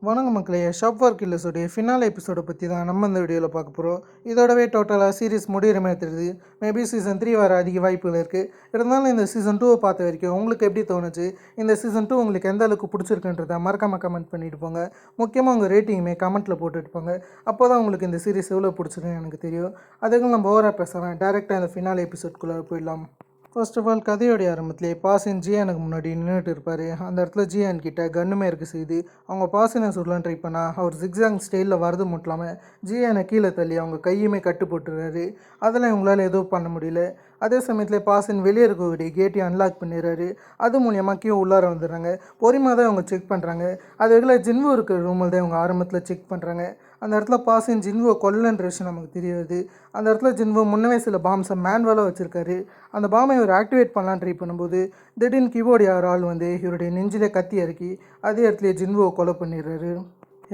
வணக்கம் மக்களே. Shop for கில்லர்ஸோடைய phenol எபிசோடை பற்றி தான் நம்ம இந்த வீடியோவில் பார்க்க போகிறோம். இதோடவே டோட்டலாக சீரிஸ் முடிகிற மாதிரி தெரியுது. மேபி சீசன் 3 வர அதிக வாய்ப்புகள் இருக்குது. இருந்தாலும் இந்த சீசன் 2 பார்த்த வரைக்கும் உங்களுக்கு எப்படி தோணுச்சு, இந்த சீசன் 2 உங்களுக்கு எந்த அளவுக்கு பிடிச்சிருக்குன்றதை மறக்காமல் கமெண்ட் பண்ணிட்டு போங்க. முக்கியமாக உங்கள் ரேட்டிங்குமே கமெண்ட்டில் போட்டுட்டு போங்க. அப்போ தான் உங்களுக்கு இந்த சீரிஸ் எவ்வளோ பிடிச்சிருக்குன்னு எனக்கு தெரியும். அதுக்கு நம்ம ஓவராக பேசலாம். டேரெக்டாக இந்த ஃபினால் எபிசோட்குள்ளே போயிடலாம். ஃபர்ஸ்ட் ஆஃப் ஆல் கதையோடைய ஆரம்பத்திலே பாசின் ஜியானுக்கு முன்னாடி நின்றுட்டு இருப்பார். அந்த இடத்துல ஜியான் கிட்ட கன்னுமே இருக்க செய்து அவங்க பாசினை சுடலாம் ட்ரை பண்ணால் அவர் ஜிக்ஸாங் ஸ்டைலில் வரது மட்டும் இல்லாமல் ஜியானை கீழே தள்ளி அவங்க கையுமே கட்டு போட்டுறாரு. அதெல்லாம் இவங்களால் எதுவும் பண்ண முடியல. அதே சமயத்தில் பாசின் வெளியே இருக்கக்கூடிய கேட்டையும் அன்லாக் பண்ணிடுறாரு. அது மூலியமாக கீழே உள்ளார வந்துடுறாங்க. பொறுமையாக தான் அவங்க செக் பண்ணுறாங்க. அதுக்குள்ள ஜின்வு இருக்கிற ரூமில் தான் அவங்க ஆரம்பத்தில் செக் பண்ணுறாங்க. அந்த இடத்துல பாசின் ஜின்வுவை கொல்லன்ற விஷயம் நமக்கு தெரியாது. அந்த இடத்துல ஜின்வு முன்னவே சில பாம்ஸை மேன்வலாக வச்சுருக்காரு. அந்த பாமை இவர் ஆக்டிவேட் பண்ணலான்னு ட்ரை பண்ணும்போது திடீர்னு கீபோர்டு யார் ஆள் வந்து இவருடைய நெஞ்சிலே கத்தி இறக்கி அதே இடத்துல ஜின்வுவை கொலை பண்ணிடுறாரு.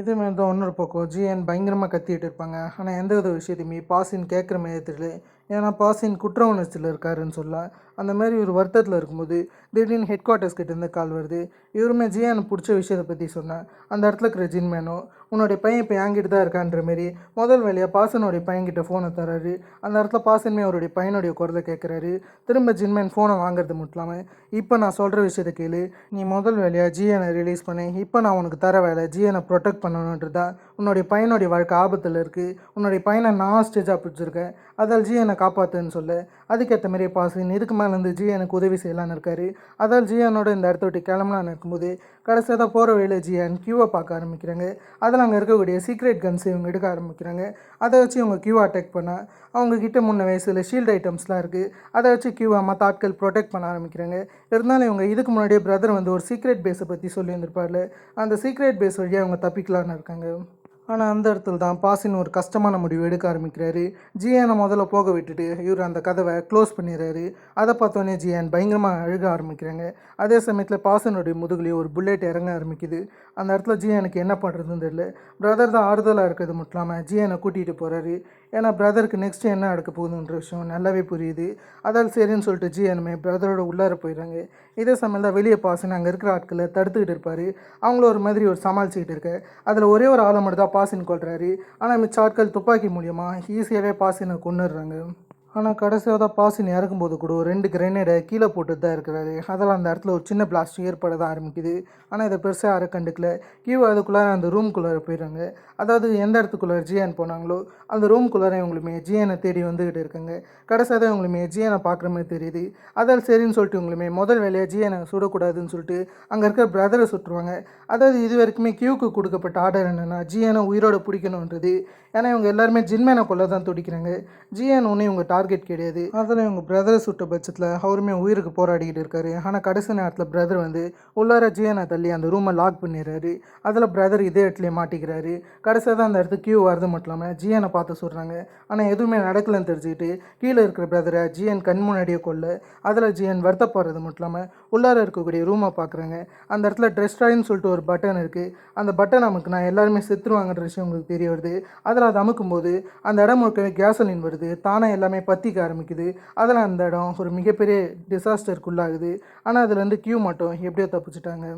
இதுமாரி தான் இன்னொரு பக்கம் ஜிஎன் பயங்கரமாக கத்திட்டு இருப்பாங்க. ஆனால் எந்த வித விஷயத்தையுமே பாசின் கேட்குற மாதிரி தெரியல. ஏன்னா பாசின் குற்ற உணர்ச்சியில் இருக்காருன்னு சொல்லலாம். அந்த மாதிரி ஒரு வருத்தத்தில் இருக்கும்போது திடீர்னு ஹெட் குவார்ட்டர்ஸ் கிட்டேருந்து கால் வருது. இவருமே ஜியானுக்கு பிடிச்ச விஷயத்தை பற்றி சொன்னேன். அந்த இடத்துல இருக்கிற ஜின்மேனோ உன்னுடைய பையன் இப்போ என்கிட்ட தான் இருக்கான்ற மாரி முதல் வேலையாக பாசனுடைய பையன்கிட்ட ஃபோனை தராரு. அந்த இடத்துல பாசனுமே அவருடைய பையனுடைய குரலை கேட்குறாரு. திரும்ப ஜின்மேன் ஃபோனை வாங்குறது மட்டும் இல்லாமல் இப்போ நான் சொல்கிற விஷயத்தை கேளு, நீ முதல் வேலையாக ஜிஎனை ரிலீஸ் பண்ணி இப்போ நான் உனக்கு தர வேலை ஜிஎனை ப்ரொடெக்ட் பண்ணணுன்றது தான். உன்னுடைய பையனுடைய வாழ்க்கை ஆபத்தில் இருக்குது. உன்னுடைய பையனை நான் ஸ்டேஜாக பிடிச்சிருக்கேன். அதால் ஜிஎனை காப்பாற்றுன்னு சொல்ல அதுக்கேற்ற மாதிரியே பாசின் இதுக்கு மேலேருந்து ஜிஎனுக்கு உதவி செய்யலான்னு இருக்காரு. அதால் ஜிஎனோட இந்த இடத்த விட்டு கிளம்பலான்னு இருக்கும்போது கடைசியாக தான் போகிற வழியில் ஜிஎன் கியூவை பார்க்க ஆரம்பிக்கிறாங்க. அதில் அங்கே இருக்கக்கூடிய சீக்ரெட் கன்ஸ் இவங்க எடுக்க ஆரம்பிக்கிறாங்க. அதை வச்சு இவங்க கியூவை அட்டாக் பண்ணால் அவங்கக்கிட்ட முன்னவே சில ஷீல்டு ஐட்டம்ஸ்லாம் இருக்குது. அதை வச்சு கியூவை மற்ற ஆட்கள் ப்ரொடெக்ட் பண்ண ஆரம்பிக்கிறாங்க. இருந்தாலும் இவங்க இதுக்கு முன்னாடியே பிரதர் வந்து ஒரு சீக்ரெட் பேஸை பற்றி சொல்லியிருந்திருப்பார்ல, அந்த சீக்ரெட் பேஸ் வழியாக அவங்க தப்பிக்கலான்னு இருக்காங்க. ஆனால் அந்த இடத்துல தான் பாசின் ஒரு கஷ்டமான முடிவு எடுக்க ஆரம்பிக்கிறாரு. ஜியானை முதல்ல போக விட்டுட்டு இவர் அந்த கதவை க்ளோஸ் பண்ணிடுறாரு. அதை பார்த்தோன்னே ஜியான் பயங்கரமாக அழுக ஆரம்பிக்கிறாங்க. அதே சமயத்தில் பாசினுடைய முதுகுலேயே ஒரு புல்லட் இறங்க ஆரம்பிக்குது. அந்த இடத்துல ஜியானுக்கு என்ன பண்ணுறதுன்னு தெரியல. பிரதர் தான் ஆறுதலாக இருக்கிறது மட்டும் இல்லாமல் ஜியானை கூட்டிகிட்டு போகிறாரு. ஏன்னா பிரதருக்கு நெக்ஸ்ட் என்ன நடக்க போகுதுன்ற விஷயம் நல்லாவே புரியுது. அதால் சரின்னு சொல்லிட்டு ஜியானுமே பிரதரோட உள்ளார போயிடுறாங்க. இதே சமயம் தான் வெளியே பாசின் அங்கே இருக்கிற ஆட்களை தடுத்துக்கிட்டு இருப்பார். அவங்கள ஒரு மாதிரி ஒரு சமாளிச்சுக்கிட்டு இருக்க அதில் ஒரே ஒரு ஆளை மட்டும் தான் பாசின் கொள்கிறாரு. ஆனால் மிச்ச ஆட்கள் துப்பாக்கி மூலியமாக ஈஸியாகவே பாசினை கொண்டுடுறாங்க. ஆனால் கடைசியாக தான் பாசின் இறக்கும்போது கூட 2 கிரெனேடை கீழே போட்டு தான் இருக்கிறாரு. அதெல்லாம் அந்த இடத்துல ஒரு சின்ன பிளாஸ்ட் ஏற்பட தான் ஆரம்பிக்குது. ஆனால் இதை பெருசாக யாரை கண்டுக்கல. கீழே அதுக்குள்ளே அந்த ரூம்குள்ளார போயிடுறாங்க. அதாவது எந்த இடத்துக்குள்ளே ஜியான் போனாங்களோ அந்த ரூம்குள்ளார இவங்களுமே ஜியானை தேடி வந்துக்கிட்டு இருக்காங்க. கடைசியாக தான் இவங்களுமே ஜியானை பார்க்குற மாதிரி தெரியுது. அதால் சரின்னு சொல்லிட்டு இவங்களுமே முதல் வேலையாக ஜியானை சுடக்கூடாதுன்னு சொல்லிட்டு அங்கே இருக்கிற பிரதரை சுட்டுருவாங்க. அதாவது இது வரைக்குமே கியூக்கு கொடுக்கப்பட்ட ஆர்டர் என்னென்னா ஜியானை உயிரோட பிடிக்கணுன்றது. ஏன்னா இவங்க எல்லாருமே ஜின்மேனை கொள்ள தான் துடிக்கிறாங்க. ஜியான் ஒன்று இவங்க டார்கெட் கிடையாது. அதில் இவங்க பிரதரை சுட்ட பட்சத்தில் அவருமே உயிருக்கு போராடிக்கிட்டு இருக்காரு. ஆனால் கடைசி நேரத்தில் பிரதர் வந்து உள்ளார ஜியானை தள்ளி அந்த ரூமை லாக் பண்ணிடுறாரு. அதில் பிரதர் இதே இடத்துலேயே மாட்டிக்கிறாரு. கடைசியாக தான் அந்த இடத்துக்கு கியூ வரது மட்டும் இல்லாமல் ஜியானை பார்த்து சொல்கிறாங்க. ஆனால் எதுவுமே நடக்கலன்னு தெரிஞ்சுக்கிட்டு கீழே இருக்கிற பிரதரை ஜியான் கண் முன்னாடியே கொள்ள அதில் ஜியான் வருத்தப்படுறது மட்டும் இல்லாமல் உள்ளார இருக்கக்கூடிய ரூமை பார்க்குறாங்க. அந்த இடத்துல ட்ரெஸ்டாயின்னு சொல்லிட்டு ஒரு பட்டன் இருக்குது. அந்த பட்டன் நமக்கு நான் எல்லாருமே செத்துருவாங்கன்ற விஷயம் உங்களுக்கு தெரிய வருது. அதில் அதை அமுக்கும்போது அந்த இடம் முழுக்கவே கேசலின் வருது. தானே எல்லாமே பற்றிக்க ஆரம்பிக்குது. அதில் அந்த இடம் ஒரு மிகப்பெரிய டிசாஸ்டருக்குள்ளாகுது. ஆனால் அதுலேருந்து கியூ மட்டும் எப்படியோ தப்பிச்சிட்டாங்க.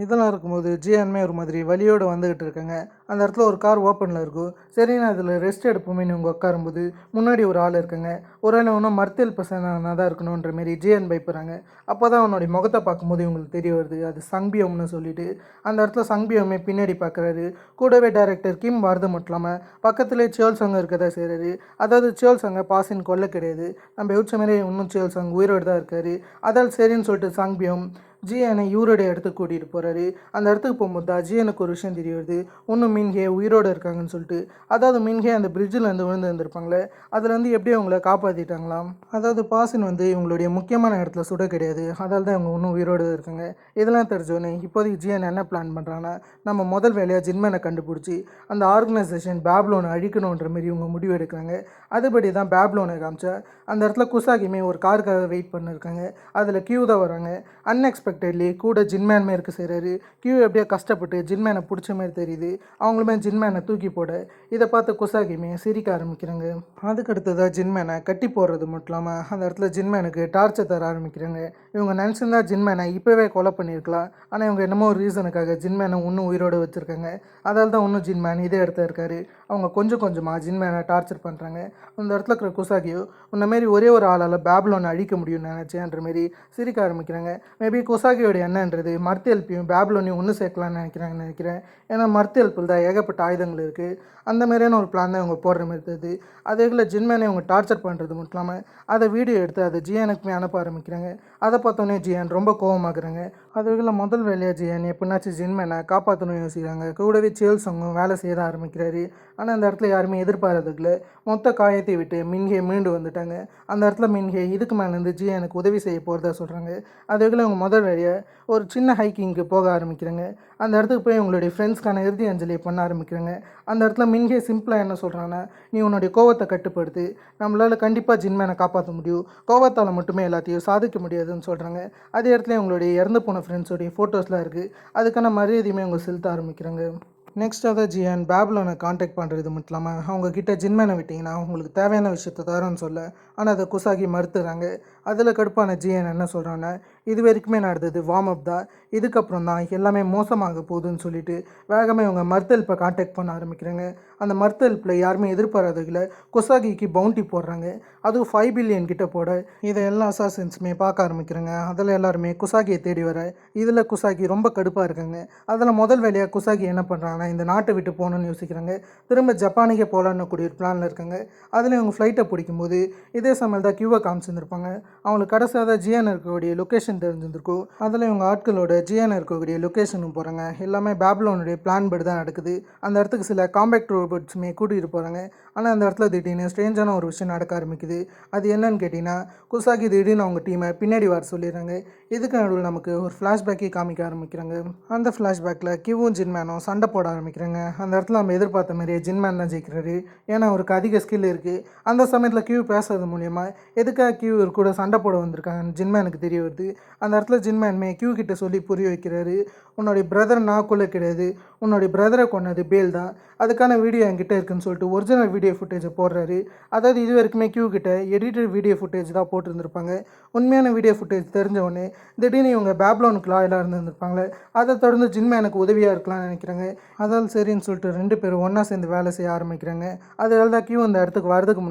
இதெல்லாம் இருக்கும்போது ஜியானுமே ஒரு மாதிரி வலியோடு வந்துக்கிட்டு இருக்காங்க. அந்த இடத்துல ஒரு கார் ஓப்பனில் இருக்கும். சரின்னு அதில் ரெஸ்ட் எடுப்போமே இவங்க உட்காரும்போது முன்னாடி ஒரு ஆள் இருக்காங்க. ஒரு ஆள் ஒன்றும் மருத்துவ பசங்க தான் இருக்கணுன்ற மாரி ஜியான் பயப்படுறாங்க. அப்போ தான் அவனுடைய முகத்தை பார்க்கும்போது இவங்களுக்கு தெரிய வருது அது சங்பியம்னு சொல்லிட்டு. அந்த இடத்துல சங்பியமே பின்னாடி பார்க்குறாரு. கூடவே டைரக்டர் கிம் வரது மட்டும் இல்லாமல் பக்கத்துலேயே சேல் சங்கம் இருக்கதா செய்கிறாரு. அதாவது சேல் சங்கை பாசின் கொல்ல கிடையாது. நம்ம யோசிச்ச மாதிரி இன்னும் சேல் சங் உயிரோடு தான் இருக்கார். அதால் சரின்னு சொல்லிட்டு சங்பியம் ஜியானை இவருடைய இடத்துக்கு கூட்டிகிட்டு போகிறாரு. அந்த இடத்துக்கு போகும்போது தான் ஜியானுக்கு ஒரு விஷயம் தெரிய வருது. ஒன்றும் மின்ஹே உயிரோடு இருக்காங்கன்னு சொல்லிட்டு. அதாவது மின்ஹே அந்த பிரிட்ஜில் விழுந்து வந்திருப்பாங்களே அதுலேருந்து எப்படி அவங்கள காப்பாற்றிட்டாங்களாம். அதாவது பாசின் வந்து இவங்களுடைய முக்கியமான இடத்துல சுட கிடையாது. அதால் தான் இவங்க இன்னும் உயிரோடு இருக்காங்க. இதெல்லாம் தெரிஞ்சோன்னே இப்போதைக்கு ஜியான் என்ன பிளான் பண்ணுறாங்கன்னா நம்ம முதல் வேலையாக ஜின்மேனை கண்டுபிடிச்சி அந்த ஆர்கனைசேஷன் பேப்லோனை அழிக்கணுன்ற மாரி இவங்க முடிவு எடுக்கிறாங்க. அதுபடி தான் பேப்லோனை காமிச்சா அந்த இடத்துல குசாகிமே ஒரு காருக்காக வெயிட் பண்ணியிருக்காங்க. அதில் கியூ தான் வராங்க. அன்எக்ஸ்பெக்ட் அன்எக்ஸ்பெக்டட்லி கூட ஜின்மேனுமே இருக்க செய்கிறாரு. கியூ எப்படியோ கஷ்டப்பட்டு ஜின்மேனை பிடிச்ச மாதிரி தெரியுது. அவங்களுமே ஜின்மேனை தூக்கி போட இதை பார்த்து குசாகியுமே சிரிக்க ஆரம்பிக்கிறாங்க. அதுக்கு அடுத்ததாக ஜின்மேனை கட்டி போடுறது மட்டும் இல்லாமல் அந்த இடத்துல ஜின்மேனுக்கு டார்ச்சர் தர ஆரம்பிக்கிறாங்க. இவங்க நினச்சிருந்தா ஜின்மேனை இப்போவே கொலை பண்ணியிருக்கலாம். ஆனால் இவங்க என்னமோ ஒரு ரீசனுக்காக ஜின்மேனை இன்னும் உயிரோடு வச்சுருக்காங்க. அதால் தான் இன்னும் ஜின்மேன் இதே இடத்துல இருக்காரு. அவங்க கொஞ்சம் கொஞ்சமாக ஜின்மேனை டார்ச்சர் பண்ணுறாங்க. அந்த இடத்துல இருக்கிற குசாகியோ உன்னமாரி ஒரே ஒரு ஆளால் பேபிலோனை அழிக்க முடியும்னு நினச்சேன்ற மாரி சிரிக்க ஆரம்பிக்கிறாங்க. மேபி குசாகியோட என்னன்றது மர்த்தி எல்ப்பையும் பேபிலோனையும் ஒன்று சேர்க்கலான்னு நினைக்கிறேன். ஏன்னா மர்த்தி எல்ப்பில் தான் ஏகப்பட்ட ஆயுதங்கள் இருக்குது. அந்த மாதிரியான ஒரு பிளான் தான் இவங்க போடுற மாதிரி தெரியுது. அதேக்குள்ள ஜின்மேனை இவங்க டார்ச்சர் பண்ணுறது மட்டும் இல்லாமல் அதை வீடியோ எடுத்து அதை ஜியானுக்குமே அனுப்ப ஆரம்பிக்கிறாங்க. அதை பார்த்தோன்னே ஜியான் ரொம்ப கோவமாக்குறாங்க. அதுக்குள்ள முதல் வேலையாக ஜியான் எப்படின்னாச்சும் ஜின்மேனை காப்பாற்றணும்னு யோசிக்கிறாங்க. கூடவே சேல்சங்கும் வேலை செய்ய தான் ஆரம்பிக்கிறாரு. ஆனால் அந்த இடத்துல யாருமே எதிர்பாராததுக்குள்ள மொத்த காயத்தை விட்டு மின்ஹே மீண்டு வந்துட்டாங்க. அந்த இடத்துல மின்ஹே இதுக்கு மேலேருந்து ஜியானுக்கு உதவி செய்ய போகிறதா சொல்கிறாங்க. அதுக்குள்ள இவங்க முதல் வேலையாக ஒரு சின்ன ஹைக்கிங்க்கு போக ஆரம்பிக்கிறாங்க. அந்த இடத்துக்கு போய் உங்களுடைய ஃப்ரெண்ட்ஸ்க்கான இறுதி அஞ்சலியை பண்ண ஆரம்பிக்கிறாங்க. அந்த இடத்துல மின்ஹே சிம்பிளாக என்ன சொல்கிறாங்கன்னா, நீ உன்னுடைய கோவத்தை கட்டுப்படுத்து, நம்மளால் கண்டிப்பாக ஜின்மேனை காப்பாற்ற முடியும், கோவத்தால் மட்டுமே எல்லாத்தையும் சாதிக்க முடியாதுன்னு சொல்கிறாங்க. அதே இடத்துல உங்களுடைய இறந்து போன ஃப்ரெண்ட்ஸோடைய ஃபோட்டோஸ்லாம் இருக்குது. அதுக்கான மரியாதையுமே அவங்க செலுத்த ஆரம்பிக்கிறாங்க. நெக்ஸ்ட்டாக ஜியான் பேபிலோனை காண்டாக்ட் பண்ணுறது மட்டும் இல்லாமல் அவங்கக்கிட்ட ஜின்மேனை விட்டிங்கன்னா உங்களுக்கு தேவையான விஷயத்தை தரேன்னு சொல்ல, ஆனால் அதை குசாகி மறுத்துறாங்க. அதில் கடுப்பான ஜியான் என்ன சொல்கிறான்னா, இது வரைக்குமே நடந்தது வார்ம் அப் தான், இதுக்கப்புறம் தான் எல்லாமே மோசமாக போகுதுன்னு சொல்லிட்டு வேகமாக இவங்க மர்த்தெல்ப்பை காண்டாக்ட் பண்ண ஆரம்பிக்கிறாங்க. அந்த மர்த்தெல்ப்பில் யாருமே எதிர்பாராததில் குசாகிக்கு பவுண்டி போடுறாங்க. அதுவும் 5 பில்லியன் கிட்ட போட இதை எல்லா அசாசின்ஸுமே பார்க்க ஆரம்பிக்கிறாங்க. அதில் எல்லாருமே குசாகியை தேடி வர இதில் குசாகி ரொம்ப கடுப்பாக இருக்காங்க. அதில் முதல் வேலையாக குசாகி என்ன பண்ணுறாங்கன்னா, இந்த நாட்டை விட்டு போகணுன்னு யோசிக்கிறாங்க. திரும்ப ஜப்பானுக்கே போகலான்னு கூடிய ஒரு பிளானில் இருக்காங்க. அதில் இவங்க ஃப்ளைட்டை பிடிக்கும்போது இதே சமையல் தான் கியூவை காமிச்சிருந்துருப்பாங்க. அவங்களுக்கு கடைசியாக ஜியான் இருக்கக்கூடிய லொக்கேஷன் தெரிஞ்சிருந்திருக்கும். அதில் இவங்க ஆட்களோட ஜியான் இருக்கக்கூடிய லொக்கேஷனுக்கு போகிறாங்க. எல்லாமே பேபிலோனுடைய பிளான் படி தான் நடக்குது. அந்த இடத்துக்கு சில காம்பேக்ட் ரோபோட்ஸுமே கூட்டிகிட்டு போகிறாங்க. ஆனால் அந்த இடத்துல திடீர்னு ஸ்ட்ரேஞ்சான ஒரு விஷயம் நடக்க ஆரம்பிக்குது. அது என்னன்னு கேட்டிங்கன்னா, குசாகி திடீர்னு அவங்க டீமை பின்னாடி வர சொல்லிடுறாங்க. இதுக்கு நடுவில் நமக்கு ஒரு ஃப்ளாஷ்பேக்கே காமிக்க ஆரம்பிக்கிறாங்க. அந்த ஃப்ளாஷ்பேக்கில் கிவும் ஜின்மேனும் சண்டை போட ஆரம்பிக்கிறாங்க. அந்த இடத்துல நம்ம எதிர்பார்த்த மாதிரியே ஜின்மேன் தான் ஜெயிக்கிறாரு. ஏன்னா அவருக்கு அதிக ஸ்கில் இருக்குது. அந்த சமயத்தில் கியூ பேசுறது மூலயமா எதுக்காக கியூ கூட சண்டை போட வந்திருக்காங்கன்னு ஜின்மேனுக்கு தெரிய வருது. அந்த இடத்துல ஜின்மேனுமே கியூ கிட்ட சொல்லி புரிய வைக்கிறாரு, உன்னுடைய பிரதர் நான் கொள்ள கிடையாது, உன்னுடைய பிரதரை கொண்டது பேல் தான், அதுக்கான வீடியோ என்கிட்ட இருக்குன்னு சொல்லிட்டு ஒரிஜினல் வீடியோ ஃபுட்டேஜை போடுறாரு. அதாவது இது வரைக்குமே கியூ கிட்ட எடிட்டட் வீடியோ ஃபுட்டேஜ் தான் போட்டுருந்துருப்பாங்க. உண்மையான வீடியோ ஃபுட்டேஜ் தெரிஞ்சவொடனே திடீர்னு இவங்க பேபிலோனுக்கு லாயலாக இருந்திருப்பாங்களே, அதை தொடர்ந்து ஜின்மேனுக்கு உதவியாக இருக்கலாம்னு நினைக்கிறாங்க. அதால் சரின்னு சொல்லிட்டு 2 பேரும் ஒன்றா சேர்ந்து வேலை செய்ய ஆரம்பிக்கிறாங்க. அதில் தான் கியூ அந்த இடத்துக்கு வரதுக்கு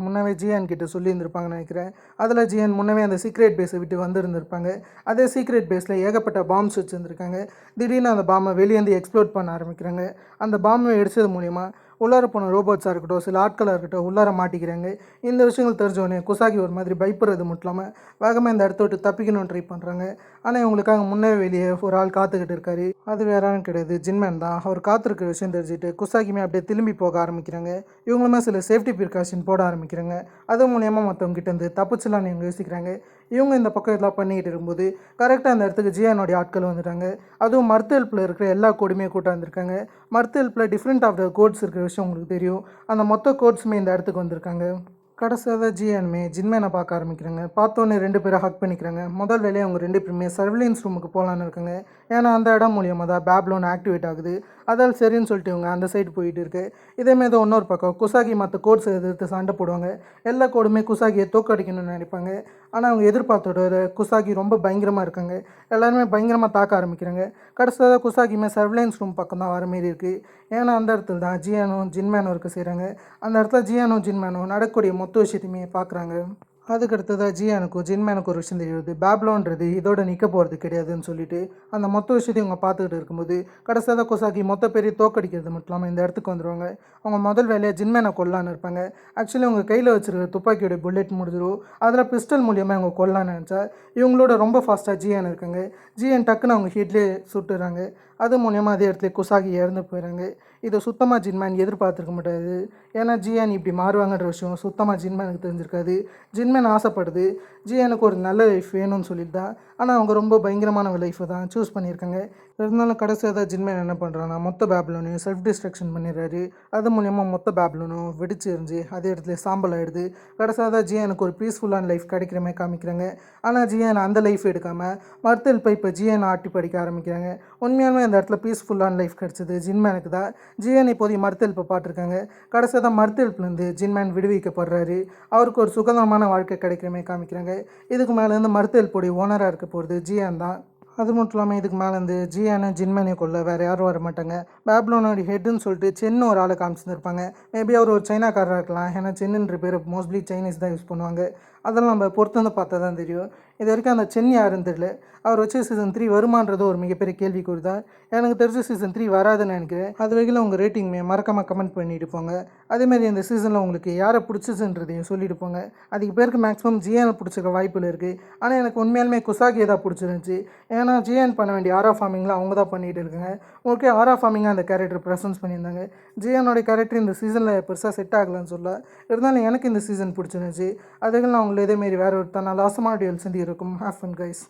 முன்னாவே ஜியான் கிட்ட சொல்லியிருந்திருப்பாங்கன்னு நினைக்கிறேன். அதில் ஜியான் முன்னவே அந்த சீக்ரெட் பேஸை விட்டு வந்திருந்திருப்பாங்க. அதே சீக்ரெட் பேஸில் ஏகப்பட்ட பாம்ஸ் வச்சுருந்துருக்காங்க. திடீர்னு அந்த பாம்பை வெளியேந்து எக்ஸ்ப்ளோட் பண்ண ஆரம்பிக்கிறாங்க. அந்த பாம்பை வெடிச்சது மூலிமா உள்ளார போன ரோபோட்ஸாக இருக்கட்டும், சில ஆட்களாக இருக்கட்டும் உள்ளார மாட்டிக்கிறாங்க. இந்த விஷயங்கள் தெரிஞ்சவொடனே குசாகி ஒரு மாதிரி பயப்படுறது மட்டும் இல்லாமல் வேகமாக இந்த இடத்த விட்டு தப்பிக்கணும்னு ட்ரை பண்ணுறாங்க. ஆனால் இவங்களுக்காக முன்னே வெளியே ஒரு ஆள் காத்துக்கிட்டு இருக்காரு. அது வேறான்னு கிடையாது, ஜின்மேன் தான். அவர் காத்திருக்கிற விஷயம் தெரிஞ்சுட்டு குசாகியுமே அப்படியே திரும்பி போக ஆரம்பிக்கிறாங்க. இவங்களுமே சில சேஃப்டி ப்ரிகாஷன் போட ஆரம்பிக்கிறாங்க. அது மூலியமாக மற்றவங்க கிட்டேருந்து தப்பிச்சலான்னு இவங்க யோசிக்கிறாங்க. இவங்க இந்த பக்கம் இதெல்லாம் பண்ணிக்கிட்டு இருக்கும்போது கரெக்டாக அந்த இடத்துக்கு ஜியானோடைய ஆட்கள் வந்துட்டாங்க. அதுவும் மர்த்தெல்ப்பில் இருக்கிற எல்லா கோடுமே கூட்டம் வந்திருக்காங்க. மர்த்தெல்ப்பில் டிஃப்ரெண்ட் ஆஃப் த கோட்ஸ் இருக்கிற விஷயம் உங்களுக்கு தெரியும். அந்த மொத்த கோட்ஸுமே இந்த இடத்துக்கு வந்திருக்காங்க. கடைசியாக ஜியானுமே ஜின்மேனை பார்க்க ஆரம்பிக்கிறாங்க. பார்த்தோன்னே 2 பேரும் ஹக் பண்ணிக்கிறாங்க. முதல் வேலையை அவங்க 2 பேருமே சர்விலன்ஸ் ரூமுக்கு போகலான்னு இருக்காங்க. ஏன்னா அந்த இடம் மூலியமாக தான் பேபிலோன் ஆக்டிவேட் ஆகுது. அதால் சரின்னு சொல்லிட்டு இவங்க அந்த சைடு போயிட்டு இருக்கு. இதேமாரி தான் இன்னொரு பக்கம் குசாகி மற்ற கோட்ஸை எதிர்த்து சண்டை போடுவாங்க. எல்லா கோடுமே குசாகியை தோக்கடிக்கணும்னு நினைப்பாங்க. ஆனால் அவங்க எதிர்பார்த்தோட குசாகி ரொம்ப பயங்கரமாக இருக்காங்க. எல்லாருமே பயங்கரமாக தாக்க ஆரம்பிக்கிறாங்க. கடைசியாக குசாகியுமே சர்விலன்ஸ் ரூம் பக்கம் தான் வர மாரி இருக்குது. ஏன்னா அந்த இடத்துல தான் ஜியானும் ஜின்மேனும் இருக்க செய்கிறாங்க. அந்த இடத்துல ஜியானும் ஜின்மேனும் நடக்கக்கூடிய மொத்த விஷயத்தையுமே பார்க்குறாங்க. அதுக்கு அடுத்ததாக ஜியானுக்கும் ஜின்மேனுக்கு ஒரு விஷயம் தெரியுது, பேபிலோன்றது இதோட நிற்க போகிறது கிடையாதுன்னு சொல்லிட்டு அந்த மொத்த விஷயத்தையும் அவங்க பார்த்துக்கிட்டு இருக்கும்போது கடைசியாக குசாகி மொத்த பேரையும் தோக்கடிக்கிறது மட்டும் இல்லாமல் இந்த இடத்துக்கு வந்துடுவாங்க. அவங்க முதல் வேலையை ஜின்மேனை கொல்லான்னு இருப்பாங்க. ஆக்சுவலி அவங்க கையில் வச்சுருக்க துப்பாக்கியோட புல்லெட் முடிஞ்சிடும். அதில் பிஸ்டல் மூலியமாக அவங்க கொல்லான்னு நினச்சா இவங்களோட ரொம்ப ஃபாஸ்ட்டாக ஜியான் இருக்காங்க. ஜியான் டக்குன்னு அவங்க ஹீட்லேயே சுட்டுறாங்க. அது மூலியமாக அதே இடத்துல குசாகி இறந்து போயிடுறாங்க. இதை சுத்தமாக ஜின்மேன் எதிர்பார்த்துருக்க மாட்டாது. ஏன்னா ஜியான் இப்படி மாறுவாங்கன்ற விஷயம் சுத்தமாக ஜின்மேனுக்கு தெரிஞ்சிருக்காது. ஜின்மேன் ஆசைப்படுது ஜியானுக்கு ஒரு நல்ல லைஃப் வேணும்னு சொல்லிட்டு தான். ஆனால் அவங்க ரொம்ப பயங்கரமான லைஃப்பை தான் சூஸ் பண்ணியிருக்காங்க. இருந்தாலும் கடைசியாக தான் ஜின்மேன் என்ன பண்ணுறான்னா மொத்த பேப்லோனையும் செல்ஃப் டிஸ்ட்ரக்ஷன் பண்ணிடுறாரு. அது மூலியமாக மொத்த பேப்லோனும் வெடிச்சு எரிஞ்சு அதே இடத்துல சாம்பல் ஆகிடுது. கடைசியாக தான் ஜியானுக்கு ஒரு பீஸ்ஃபுல்லான லைஃப் கிடைக்கிற மாதிரி காமிக்கிறாங்க. ஆனால் ஜியான் அந்த லைஃப் எடுக்காமல் மர்த்தல் போய் இப்போ ஜியானை ஆட்டி படிக்க ஆரம்பிக்கிறாங்க. உண்மையாலுமே அந்த இடத்துல பீஸ்ஃபுல்லான லைஃப் கிடச்சிது ஜின்மேனுக்கு தான். ஜியான் இப்போதைக்கு மர்த்தெல்ப்பை பார்த்துருக்காங்க. கடைசியாக தான் மர்த்தெல்ப்லேருந்து ஜின்மேன் விடுவிக்கப்படுறாரு. அவருக்கு ஒரு சுகதமான வாழ்க்கை கிடைக்கிற மாதிரி காமிக்கிறாங்க. இதுக்கு மேலேருந்து மர்த்தெல்ப்போடைய ஓனராக இருக்க போகிறது ஜியான் தான். அது மட்டும் இல்லாமல் இதுக்கு மேலே வந்து ஜியானை ஜின்மேனை கொள்ள வேறு யாரும் வர மாட்டாங்க. பேப்லோனோட ஹெட்டுன்னு சொல்லிட்டு சென்னு ஒரு ஆளை காமிச்சிருப்பாங்க. மேபி அவர் ஒரு சைனாக்காரராக இருக்கலாம். ஏன்னா சென்னுன்ற பேர் மோஸ்ட்லி சைனீஸ் தான் யூஸ் பண்ணுவாங்க. அதெல்லாம் நம்ம பொறுத்து வந்து பார்த்தா தான் தெரியும். இது வரைக்கும் அந்த சென் யாருன்னு தெரியல. அவர் வச்சு சீசன் 3 வருமானது ஒரு மிகப்பெரிய கேள்விக்குறி தான். எனக்கு தெரிஞ்ச சீசன் 3 வராதுன்னு நினைக்கிறேன். அது வரைக்கும் உங்கள் ரேட்டிங்குமே மறக்காமல் கமெண்ட் பண்ணிட்டு போங்க. அதேமாதிரி இந்த சீசனில் உங்களுக்கு யாரை பிடிச்சிச்சுன்றதையும் சொல்லிட்டு போங்க. அதுக்கு பேருக்கு மேக்ஸிமம் ஜியானை பிடிச்சிக்க வாய்ப்பில் இருக்குது. ஆனால் எனக்கு உண்மையாலுமே குசாகியை தான் பிடிச்சிருந்துச்சி. ஏன்னா ஜியான் பண்ண வேண்டிய ஆரா ஃபார்மிங்லாம் அவங்க தான் பண்ணிகிட்டு இருக்காங்க. ஓகே, ஆரா ஃபார்மிங்காக அந்த கேரக்டர் ப்ரெசன்ஸ் பண்ணியிருந்தாங்க. ஜியானோட கேரக்டர் இந்த சீசனில் பெருசாக செட் ஆகலன்னு சொல்ல. இருந்தாலும் எனக்கு இந்த சீசன் பிடிச்சிருந்துச்சி. அதுக்கு நான் உங்களை இதேமாரி வேறு ஒரு தன்னால் லாசமான டியல் செஞ்சு இருக்கும். Have fun guys.